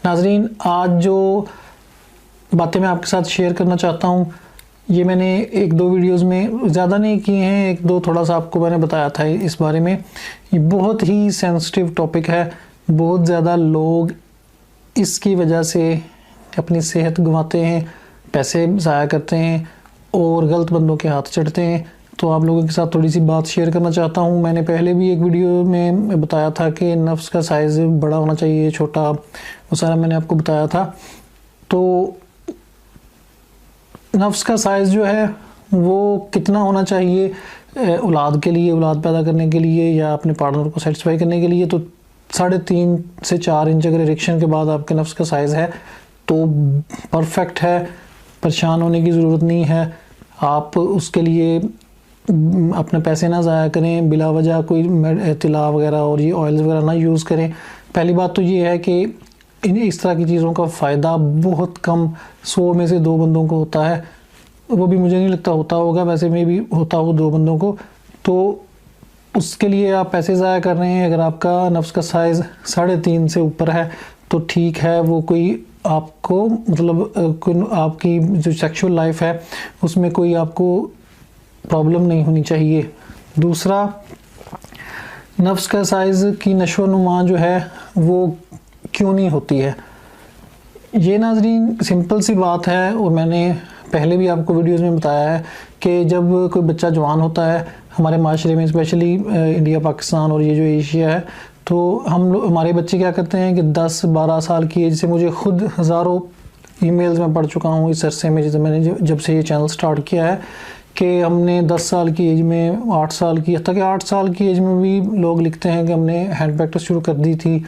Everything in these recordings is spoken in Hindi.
नाजरीन, आज जो बातें मैं आपके साथ शेयर करना चाहता हूँ, ये मैंने एक दो वीडियोस में ज़्यादा नहीं किए हैं, एक दो थोड़ा सा आपको मैंने बताया था इस बारे में। ये बहुत ही सेंसिटिव टॉपिक है। बहुत ज़्यादा लोग इसकी वजह से अपनी सेहत गंवाते हैं, पैसे ज़ाया करते हैं और गलत बंदों के हाथ चढ़ते हैं। तो आप लोगों के साथ थोड़ी सी बात शेयर करना चाहता हूँ। मैंने पहले भी एक वीडियो में बताया था कि नफ्स का साइज़ बड़ा होना चाहिए, छोटा, वो सारा मैंने आपको बताया था। तो नफ्स का साइज़ जो है वो कितना होना चाहिए औलाद के लिए, औलाद पैदा करने के लिए या अपने पार्टनर को सेटिस्फाई करने के लिए, तो 3.5 से 4 इंच अगर इरेक्शन के बाद आपके नफ्स का साइज़ है तो परफेक्ट है। परेशान होने की ज़रूरत नहीं है। आप उसके लिए अपने पैसे ना ज़ाया करें, बिला वजह कोई तिला वगैरह और ये ऑयल्स वगैरह ना यूज़ करें। पहली बात तो ये है कि इस तरह की चीज़ों का फ़ायदा बहुत कम, 100 में से 2 बंदों को होता है। वो भी मुझे नहीं लगता होता होगा, वैसे में भी होता हो 2 बंदों को। तो उसके लिए आप पैसे ज़ाया कर रहे हैं। अगर आपका नफ्स का साइज़ 3.5 से ऊपर है तो ठीक है, वो कोई आपको मतलब कोई आपकी जो सेक्सुअल लाइफ है उसमें कोई आपको प्रॉब्लम नहीं होनी चाहिए। दूसरा, नफ्स का साइज़ की नशो नुमा जो है वो क्यों नहीं होती है। ये नाजरीन सिंपल सी बात है और मैंने पहले भी आपको वीडियोस में बताया है कि जब कोई बच्चा जवान होता है हमारे माशरे में, स्पेशली इंडिया, पाकिस्तान और ये जो एशिया है, तो हम लोग, हमारे बच्चे क्या करते हैं कि 10-12 साल की एज से, मुझे खुद हज़ारों ईमेल्स में पढ़ चुका हूँ इस अरसे में, जब से ये चैनल स्टार्ट किया है, कि हमने 10 साल की एज में, 8 साल की, हत्ता कि 8 साल की एज में भी लोग लिखते हैं कि हमने हैंड प्रैक्टिस शुरू कर दी थी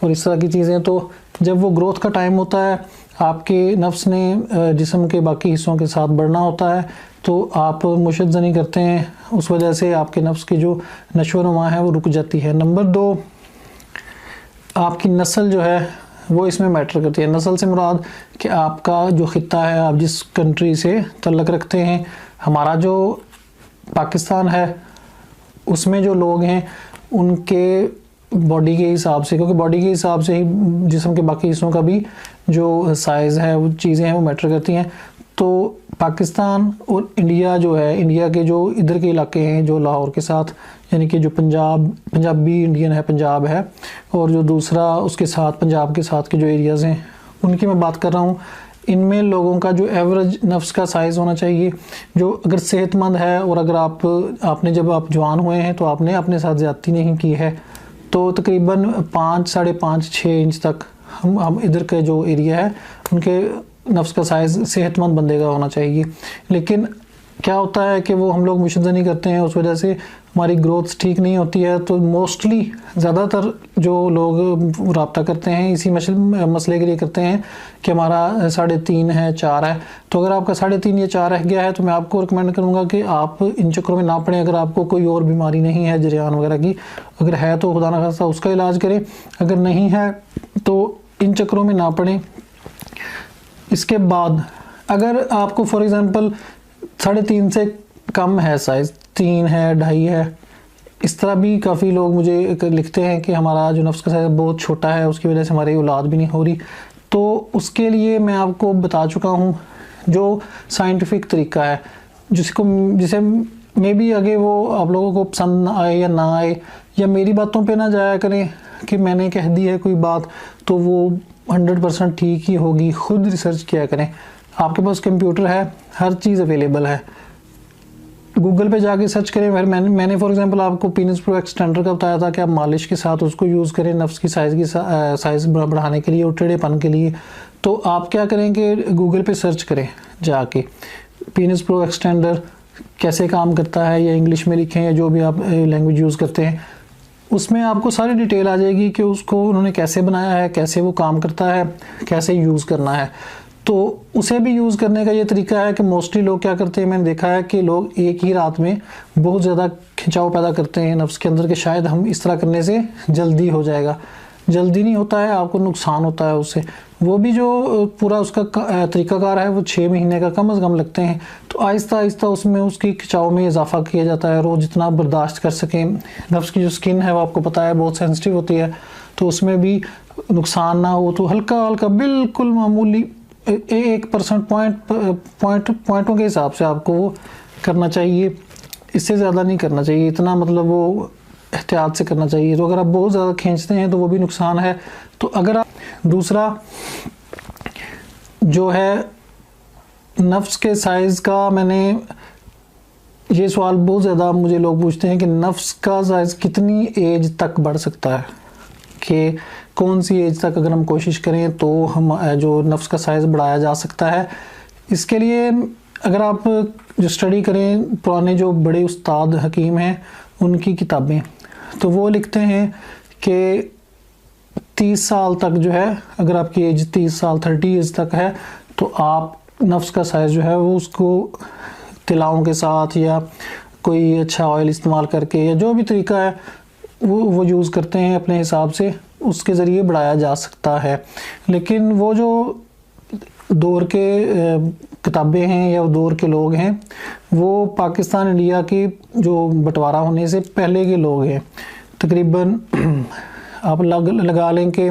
और इस तरह की चीज़ें। तो जब वो ग्रोथ का टाइम होता है, आपके नफ्स ने जिस्म के बाकी हिस्सों के साथ बढ़ना होता है, तो आप मुशद्दनी करते हैं, उस वजह से आपके नफ्स की जो नशो नुमा है वो रुक जाती है। नंबर 2, आपकी नस्ल जो है वो इसमें मैटर करती है। नस्ल से मुराद कि आपका जो ख़ित्ता है, आप जिस कंट्री से तल्लक रखते हैं। हमारा जो पाकिस्तान है उसमें जो लोग हैं उनके बॉडी के हिसाब से, क्योंकि बॉडी के हिसाब से ही जिस्म के बाकी हिस्सों का भी जो साइज़ है, वो चीज़ें हैं वो मैटर करती हैं। तो पाकिस्तान और इंडिया जो है, इंडिया के जो इधर के इलाके हैं जो लाहौर के साथ, यानी कि जो पंजाबी इंडियन है, पंजाब है, और जो दूसरा उसके साथ पंजाब के साथ के जो एरियाज़ हैं उनकी मैं बात कर रहा हूँ। इनमें लोगों का जो एवरेज नफ्स का साइज़ होना चाहिए, जो अगर सेहतमंद है और अगर आपने जब आप जवान हुए हैं तो आपने अपने साथ ज़्यादती नहीं की है, तो तकरीबन 5, 5.5, 6 इंच तक हम इधर का जो एरिया है उनके नफ्स का साइज़ सेहतमंद बंदे का होना चाहिए। लेकिन क्या होता है कि वो हम लोग मुशद्दनी करते हैं, उस वजह से हमारी ग्रोथ ठीक नहीं होती है। तो मोस्टली ज़्यादातर जो लोग रब्ता करते हैं इसी मसले के लिए करते हैं कि हमारा 3.5 है, 4 है। तो अगर आपका 3.5 या 4 रह गया है तो मैं आपको रिकमेंड करूँगा कि आप इन चक्करों में ना पड़ें। अगर आपको कोई और बीमारी नहीं है, जरियान वगैरह की, अगर है तो खुदा ना खास्ता उसका इलाज करें, अगर नहीं है तो इन चक्करों में ना पड़ें। इसके बाद अगर आपको फॉर एग्ज़ाम्पल 3.5 से कम है साइज़, 3 है, 2.5 है, इस तरह भी काफ़ी लोग मुझे लिखते हैं कि हमारा जो नफ्स का साइज़ बहुत छोटा है, उसकी वजह से हमारी औलाद भी नहीं हो रही। तो उसके लिए मैं आपको बता चुका हूँ जो साइंटिफिक तरीका है, जिसे मे बी आगे वो आप लोगों को पसंद आए या ना आए, या मेरी बातों पे ना जाया करें कि मैंने कह दी है कोई बात तो वो 100% ठीक ही होगी। खुद रिसर्च किया करें। आपके पास कंप्यूटर है, हर चीज़ अवेलेबल है, गूगल पे जाके सर्च करें। फिर मैंने फॉर एग्जांपल आपको पीनस प्रो एक्सटेंडर का बताया था कि आप मालिश के साथ उसको यूज़ करें नफ्स की साइज़ बढ़ाने के लिए और टेढ़ेपन के लिए। तो आप क्या करें कि गूगल पे सर्च करें जाके पीनस प्रो एक्सटेंडर कैसे काम करता है, या इंग्लिश में लिखें या जो भी आप लैंग्वेज यूज़ करते हैं, उसमें आपको सारी डिटेल आ जाएगी कि उसको उन्होंने कैसे बनाया है, कैसे वो काम करता है, कैसे यूज़ करना है। तो उसे भी यूज़ करने का ये तरीका है कि मोस्टली लोग क्या करते हैं, मैंने देखा है कि लोग एक ही रात में बहुत ज़्यादा खिंचाव पैदा करते हैं नफ्स के अंदर कि शायद हम इस तरह करने से जल्दी हो जाएगा। जल्दी नहीं होता है, आपको नुकसान होता है उससे। वो भी जो पूरा उसका तरीक़ाकार है वो 6 महीने का कम से कम लगते हैं। तो आहिस्ता आहिस्ता उसमें उसकी खिंचाव में इजाफा किया जाता है, रोज़ जितना बर्दाश्त कर सकें। नफ्स की जो स्किन है वो आपको पता है बहुत सेंसिटिव होती है, तो उसमें भी नुकसान ना हो तो हल्का हल्का बिल्कुल मामूली 1% पॉइंटों के हिसाब से आपको वो करना चाहिए, इससे ज़्यादा नहीं करना चाहिए, इतना मतलब वो एहतियात से करना चाहिए। तो अगर आप बहुत ज़्यादा खींचते हैं तो वो भी नुकसान है। तो अगर आप दूसरा जो है नफ्स के साइज़ का, मैंने ये सवाल बहुत ज़्यादा मुझे लोग पूछते हैं कि नफ्स का साइज़ कितनी एज तक बढ़ सकता है, कि कौन सी एज तक अगर हम कोशिश करें तो हम जो नफ्स का साइज़ बढ़ाया जा सकता है। इसके लिए अगर आप जो स्टडी करें पुराने जो बड़े उस्ताद हकीम हैं उनकी किताबें, तो वो लिखते हैं कि 30 साल तक जो है, अगर आपकी एज 30 साल 30 एज तक है तो आप नफ्स का साइज़ जो है वो उसको तिलाओं के साथ या कोई अच्छा ऑयल इस्तेमाल करके या जो भी तरीका है वो यूज़ करते हैं अपने हिसाब से, उसके ज़रिए बढ़ाया जा सकता है। लेकिन वो जो दौर के किताबें हैं या दौर के लोग हैं वो पाकिस्तान इंडिया की जो बंटवारा होने से पहले के लोग हैं। तकरीबन आप लगा लें कि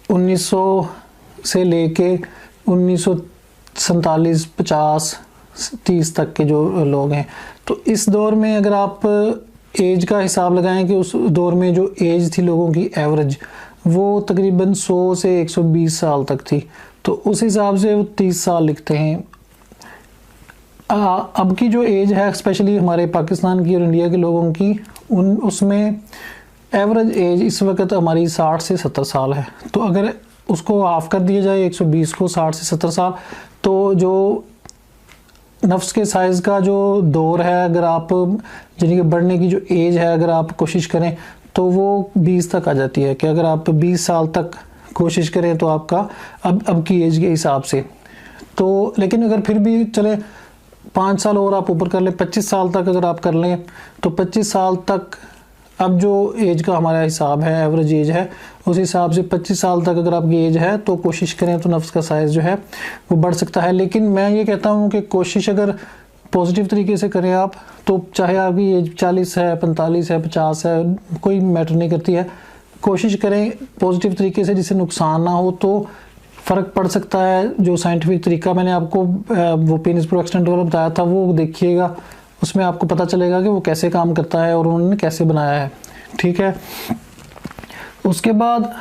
1900 से लेके 1947, 50, 30 तक के जो लोग हैं, तो इस दौर में अगर आप एज का हिसाब लगाएं कि उस दौर में जो एज थी लोगों की एवरेज वो तकरीबन 100 से 120 साल तक थी, तो उस हिसाब से वो 30 साल लिखते हैं। अब की जो एज है स्पेशली हमारे पाकिस्तान की और इंडिया के लोगों की, उसमें एवरेज एज इस वक्त हमारी 60 से 70 साल है। तो अगर उसको हाफ कर दिया जाए 120 को 60 से 70 साल, तो जो नफ्स के साइज़ का जो दौर है, अगर आप यानी कि बढ़ने की जो एज है अगर आप कोशिश करें तो वो 20 तक आ जाती है, कि अगर आप 20 साल तक कोशिश करें तो आपका अब की एज के हिसाब से तो, लेकिन अगर फिर भी चले 5 साल और आप ऊपर कर लें, 25 साल तक अगर आप कर लें तो 25 साल तक अब जो एज का हमारा हिसाब है, एवरेज एज है, उस हिसाब से 25 साल तक अगर आपकी एज है तो कोशिश करें तो नफ्स का साइज़ जो है वो बढ़ सकता है। लेकिन मैं ये कहता हूँ कि कोशिश अगर पॉजिटिव तरीके से करें आप, तो चाहे आपकी एज 40 है, 45 है, 50 है, कोई मैटर नहीं करती है, कोशिश करें पॉजिटिव तरीके से जिससे नुकसान ना हो, तो फ़र्क पड़ सकता है। जो साइंटिफिक तरीका मैंने आपको वो पेनिस प्रो एक्सटेंट वाला बताया था वो देखिएगा, उसमें आपको पता चलेगा कि वो कैसे काम करता है और उन्होंने कैसे बनाया है। ठीक है, उसके बाद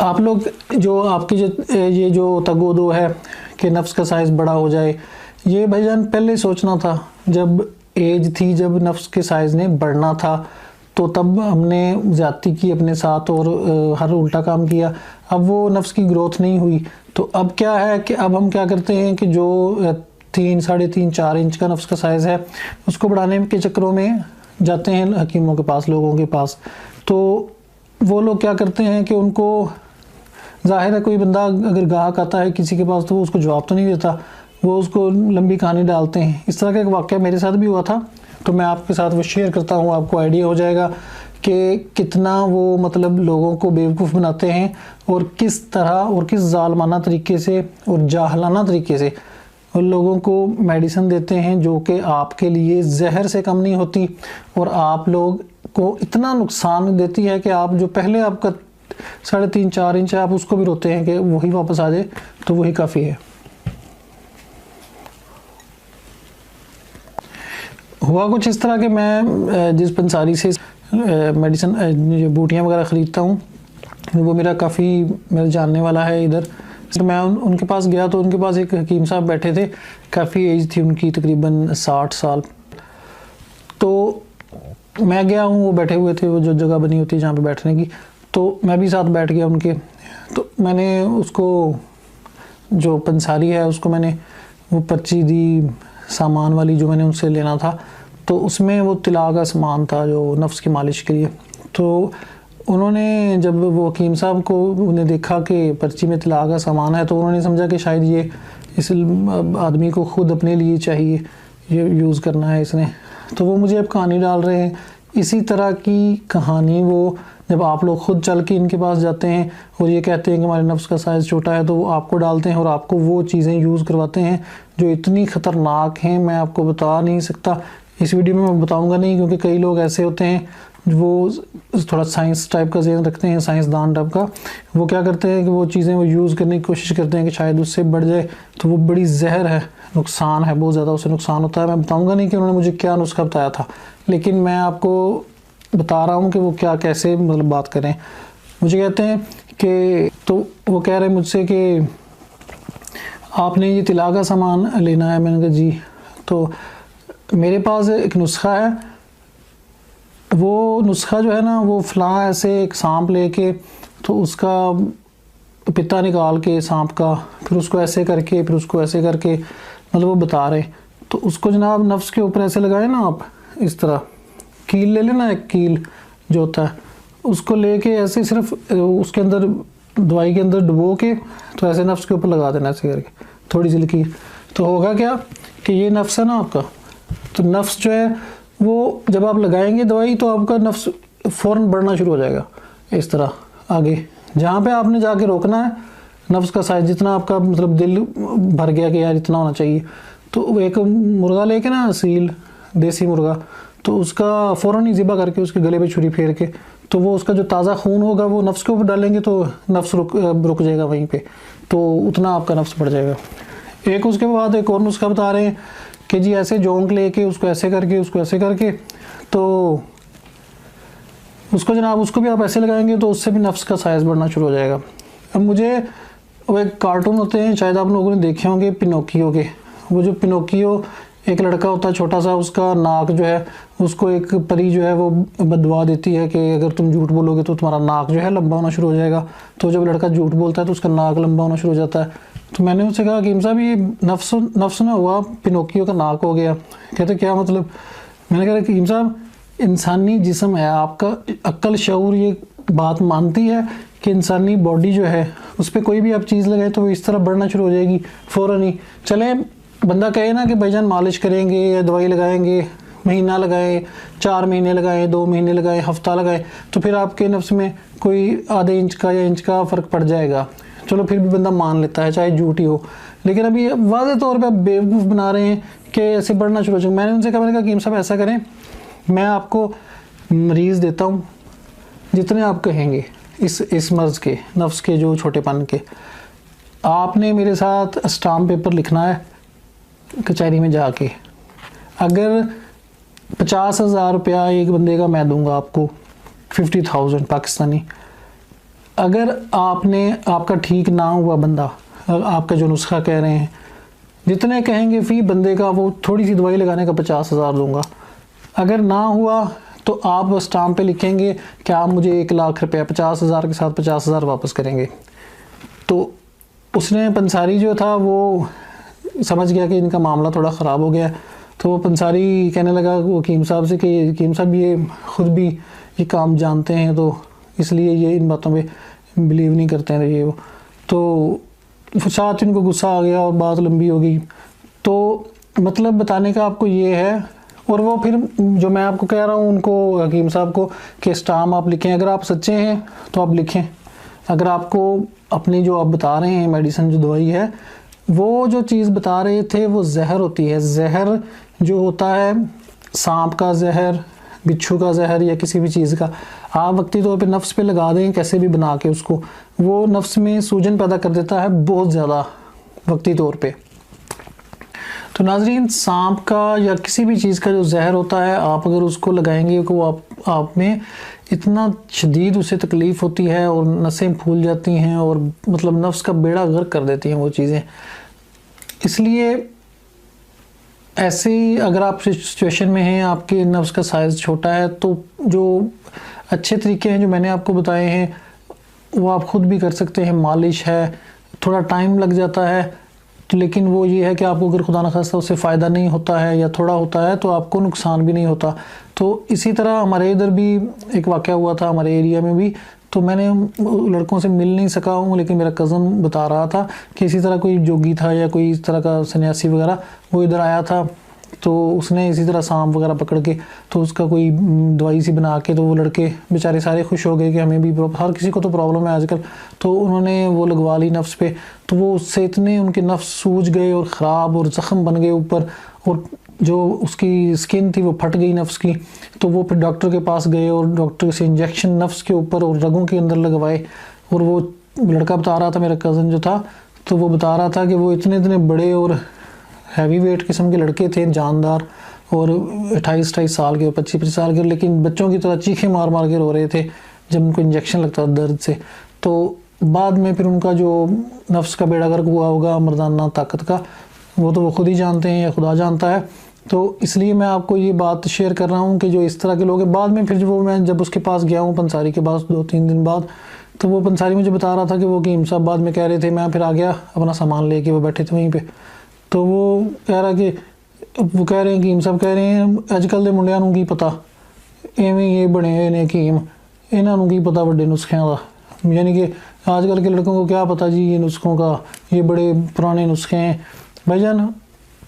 आप लोग जो आपकी ये जो तगोदो है कि नफ्स का साइज़ बड़ा हो जाए, ये भाईजान पहले सोचना था जब एज थी, जब नफ्स के साइज़ ने बढ़ना था, तो तब हमने ज़्यादती की अपने साथ और हर उल्टा काम किया। अब वो नफ्स की ग्रोथ नहीं हुई, तो अब क्या है कि अब हम क्या करते हैं कि जो 3, 3.5, 4 इंच का नफ्स का साइज़ है उसको बढ़ाने के चक्करों में जाते हैं हकीमों के पास, लोगों के पास। तो वो लोग क्या करते हैं कि उनको ज़ाहिर है कोई बंदा अगर ग्राहक आता है किसी के पास तो वो उसको जवाब तो नहीं देता, वो उसको लंबी कहानी डालते हैं। इस तरह का एक वाक़या मेरे साथ भी हुआ था, तो मैं आपके साथ वो शेयर करता हूँ, आपको आइडिया हो जाएगा कि कितना वो मतलब लोगों को बेवकूफ़ बनाते हैं और किस तरह और किस ज़ालमाना तरीके से और जाहलाना तरीके से उन लोगों को मेडिसिन देते हैं जो कि आपके लिए जहर से कम नहीं होती और आप लोग को इतना नुकसान देती है कि आप जो पहले आपका 3.5, 4 इंच है आप उसको भी रोते हैं कि वही वापस आ जाए, तो वही काफ़ी है। हुआ कुछ इस तरह के मैं जिस पंसारी से मेडिसिन बूटियाँ वगैरह ख़रीदता हूँ वो मेरा काफ़ी मेरा जानने वाला है इधर, तो मैं उनके पास गया तो उनके पास एक हकीम साहब बैठे थे, काफ़ी एज थी उनकी तकरीबन 60 साल। तो मैं गया हूँ, वो बैठे हुए थे, वो जो जगह बनी होती है जहाँ पे बैठने की, तो मैं भी साथ बैठ गया उनके। तो मैंने उसको जो पंसारी है उसको मैंने वो पर्ची दी सामान वाली जो मैंने उनसे लेना था, तो उसमें वो तिला का सामान था जो नफ्स की मालिश के लिए। तो उन्होंने जब वो हकीम साहब को उन्हें देखा कि पर्ची में तिला का सामान है, तो उन्होंने समझा कि शायद ये इस आदमी को ख़ुद अपने लिए चाहिए, ये यूज़ करना है इसने। तो वो मुझे अब कहानी डाल रहे हैं, इसी तरह की कहानी वो जब आप लोग ख़ुद चल के इनके पास जाते हैं और ये कहते हैं कि हमारे नफ्स का साइज़ छोटा है, तो वो आपको डालते हैं और आपको वो चीज़ें यूज़ करवाते हैं जो इतनी ख़तरनाक हैं मैं आपको बता नहीं सकता। इस वीडियो में मैं बताऊंगा नहीं, क्योंकि कई लोग ऐसे होते हैं वो थोड़ा साइंस टाइप का ज़हन रखते हैं, साइंसदान टाइप का। वो क्या करते हैं कि वो चीज़ें वो यूज़ करने की कोशिश करते हैं कि शायद उससे बढ़ जाए, तो वो बड़ी जहर है, नुकसान है, बहुत ज़्यादा उससे नुकसान होता है। मैं बताऊंगा नहीं कि उन्होंने मुझे क्या नुस्खा बताया था, लेकिन मैं आपको बता रहा हूँ कि वो क्या कैसे मतलब बात करें। मुझे कहते हैं कि, तो वो कह रहे हैं मुझसे कि आपने ये तिला का सामान लेना है। मैंने कहा जी। तो मेरे पास एक नुस्खा है, वो नुस्खा जो है ना, वो फ़लाँ ऐसे एक सांप लेके तो उसका पित्ता निकाल के सांप का, फिर उसको ऐसे करके, फिर उसको ऐसे करके, मतलब वो बता रहे। तो उसको जनाब नफ्स के ऊपर ऐसे लगाए ना आप, इस तरह कील ले लेना, एक कील जो होता है उसको लेके ऐसे सिर्फ उसके अंदर दवाई के अंदर डुबो के तो ऐसे नफ्स के ऊपर लगा देना, ऐसे करके थोड़ी सी लकीर। तो होगा क्या कि ये नफ्स है ना आपका, तो नफ्स जो है वो जब आप लगाएंगे दवाई तो आपका नफ्स फ़ौरन बढ़ना शुरू हो जाएगा इस तरह आगे। जहाँ पे आपने जाके रोकना है नफ्स का साइज जितना आपका मतलब दिल भर गया कि यार इतना होना चाहिए, तो एक मुर्गा लेके ना, सील देसी मुर्गा, तो उसका फ़ौरन ही ज़िबा करके उसके गले पे छुरी फेर के, तो वो उसका जो ताज़ा खून होगा वो नफ्स के ऊपर डालेंगे तो नफ्स रुक जाएगा वहीं पे, तो उतना आपका नफ्स बढ़ जाएगा। एक उसके बाद एक और नुस्खा बता रहे हैं कि जी ऐसे जोंक लेके उसको ऐसे करके, उसको ऐसे करके, तो उसको जनाब उसको भी आप ऐसे लगाएंगे तो उससे भी नफ्स का साइज़ बढ़ना शुरू हो जाएगा। अब मुझे वो एक कार्टून होते हैं, शायद आप लोगों ने देखे होंगे, पिनोकियो के। वो जो पिनोकियो एक लड़का होता है छोटा सा, उसका नाक जो है उसको एक परी जो है वो बददुआ देती है कि अगर तुम झूठ बोलोगे तो तुम्हारा नाक जो है लंबा होना शुरू हो जाएगा। तो जब लड़का झूठ बोलता है तो उसका नाक लंबा होना शुरू हो जाता है। तो मैंने उससे कहा कि साहब ये नफ्स ना हुआ, पिनोकियो का नाक हो गया। कहते क्या मतलब? मैंने कहा कि साहब इंसानी जिस्म है आपका, अक्ल शऊर ये बात मानती है कि इंसानी बॉडी जो है उस पर कोई भी आप चीज़ लगाए तो इस तरह बढ़ना शुरू हो जाएगी फ़ौरन ही। चले बंदा कहे ना कि भाईजान मालिश करेंगे या दवाई लगाएंगे, महीना लगाए, 4 महीने लगाए, 2 महीने लगाए, हफ्ता लगाए, तो फिर आपके नफ्स में कोई आधे इंच का या इंच का फ़र्क पड़ जाएगा। चलो फिर भी बंदा मान लेता है चाहे झूठ ही हो, लेकिन अभी वाज़े तौर पे आप बेवकूफ़ बना रहे हैं कि ऐसे बढ़ना शुरू हो जाएगा। मैंने उनसे कहा, मैंने कहा कि साहब ऐसा करें, मैं आपको मरीज़ देता हूँ, जितने आप कहेंगे इस मर्ज़ के, नफ्स के, जो छोटेपन के, आपने मेरे साथ स्टाम्प पेपर लिखना है कचहरी में जाके। अगर 50,000 रुपया एक बंदे का मैं दूंगा आपको, 50,000 पाकिस्तानी। अगर आपका ठीक ना हुआ बंदा, आपका जो नुस्खा कह रहे हैं, जितने कहेंगे फ़ी बंदे का, वो थोड़ी सी दवाई लगाने का 50,000 दूंगा। अगर ना हुआ तो आप स्टाम्प पे लिखेंगे कि आप मुझे 1 लाख रुपया 50,000 के साथ 50,000 वापस करेंगे। तो उसने पंसारी जो था वो समझ गया कि इनका मामला थोड़ा ख़राब हो गया, तो वो पंसारी कहने लगा वो हकीम साहब से कि हकीम साहब ये ख़ुद भी ये काम जानते हैं, तो इसलिए ये इन बातों पे बिलीव नहीं करते हैं ये वो। तो साथ इनको गुस्सा आ गया और बात लंबी हो गई। तो मतलब बताने का आपको ये है। और वो फिर जो मैं आपको कह रहा हूँ उनको, हकीम साहब को, कि स्टाम्प आप लिखें, अगर आप सच्चे हैं तो आप लिखें। अगर आपको अपनी जो आप बता रहे हैं मेडिसिन, जो दवाई है, वो जो चीज़ बता रहे थे वो जहर होती है। जहर जो होता है, सांप का जहर, बिच्छू का जहर या किसी भी चीज़ का, आप वक्ती तौर पे नफ्स पे लगा दें कैसे भी बना के उसको, वो नफ्स में सूजन पैदा कर देता है बहुत ज़्यादा वक्ती तौर पे। तो नाजरीन, सांप का या किसी भी चीज़ का जो जहर होता है, आप अगर उसको लगाएंगे तो आप में इतना शदीद उससे तकलीफ़ होती है और नसें फूल जाती हैं और मतलब नफ्स का बेड़ा गर्क कर देती हैं वो चीज़ें। इसलिए ऐसे ही अगर आप सिचुएशन में हैं, आपके नफ्स का साइज़ छोटा है, तो जो अच्छे तरीके हैं जो मैंने आपको बताए हैं वो आप ख़ुद भी कर सकते हैं। मालिश है, थोड़ा टाइम लग जाता है, लेकिन वो ये है कि आपको अगर खुदा न खास्ता उससे फ़ायदा नहीं होता है या थोड़ा होता है तो आपको नुकसान भी नहीं होता। तो इसी तरह हमारे इधर भी एक वाक़या हुआ था, हमारे एरिया में भी। तो मैंने लड़कों से मिल नहीं सका हूँ, लेकिन मेरा कज़न बता रहा था कि इसी तरह कोई जोगी था या कोई इस तरह का सन्यासी वगैरह, वो इधर आया था तो उसने इसी तरह सांप वगैरह पकड़ के तो उसका कोई दवाई सी बना के, तो वो लड़के बेचारे सारे खुश हो गए कि हमें भी हर किसी को तो प्रॉब्लम है आजकल, तो उन्होंने वो लगवा ली नफ्स पे। तो वो उससे इतने उनके नफ्स सूज गए और ख़राब और ज़ख्म बन गए ऊपर, और जो उसकी स्किन थी वो फट गई नफ्स की। तो वो फिर डॉक्टर के पास गए और डॉक्टर से इंजेक्शन नफ्स के ऊपर और रगों के अंदर लगवाए। और वो लड़का बता रहा था, मेरा कज़न जो था, तो वो बता रहा था कि वो इतने इतने बड़े और हैवी वेट किस्म के लड़के थे, जानदार, और 28-28 साल के, 25-25 साल के, लेकिन बच्चों की तरह चीखें मार मार के रो रहे थे जब उनको इंजेक्शन लगता था दर्द से। तो बाद में फिर उनका जो नफ्स का बेड़ा गर्क हुआ होगा मर्दाना ताकत का, वो तो वो खुद ही जानते हैं या खुदा जानता है। तो इसलिए मैं आपको ये बात शेयर कर रहा हूँ कि जो इस तरह के लोग हैं। बाद में फिर मैं जब उसके पास गया हूँ पंसारी के पास 2-3 दिन बाद, तो वो पंसारी मुझे बता रहा था कि वो कीम साहब बाद में कह रहे थे, मैं फिर आ गया अपना सामान लेके, वो बैठे थे वहीं पे, तो वो कह रहा कि वो कह रहे हैं, कीम साहब कह रहे हैं अजकल दे मुंडिਆਂ ਨੂੰ ਕੀ पता एवें ये बने हुए ने कीम, इन्हों ਨੂੰ ਕੀ पता ਵੱਡੇ नुस्खों का। यानी कि आजकल के लड़कों को क्या पता जी ये नुस्खों का, ये बड़े पुराने नुस्खे हैं। भाईजान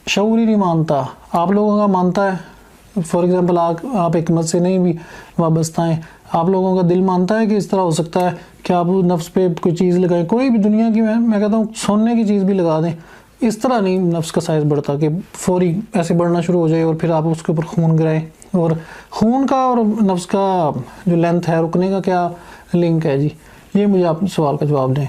शऊर ही नहीं मानता, आप लोगों का मानता है। फॉर एग्ज़ाम्पल आप हिकमत से नहीं भी वाबस्ता हैं, आप लोगों का दिल मानता है कि इस तरह हो सकता है कि आप नफ्स पे कोई चीज़ लगाएं, कोई भी दुनिया की, मैं कहता हूँ सोने की चीज़ भी लगा दें, इस तरह नहीं नफ्स का साइज़ बढ़ता कि फौरी ऐसे बढ़ना शुरू हो जाए और फिर आप उसके ऊपर खून गिराएं। और खून का और नफ्स का जो लेंथ है रुकने का क्या लिंक है जी, ये मुझे आप सवाल का जवाब दें।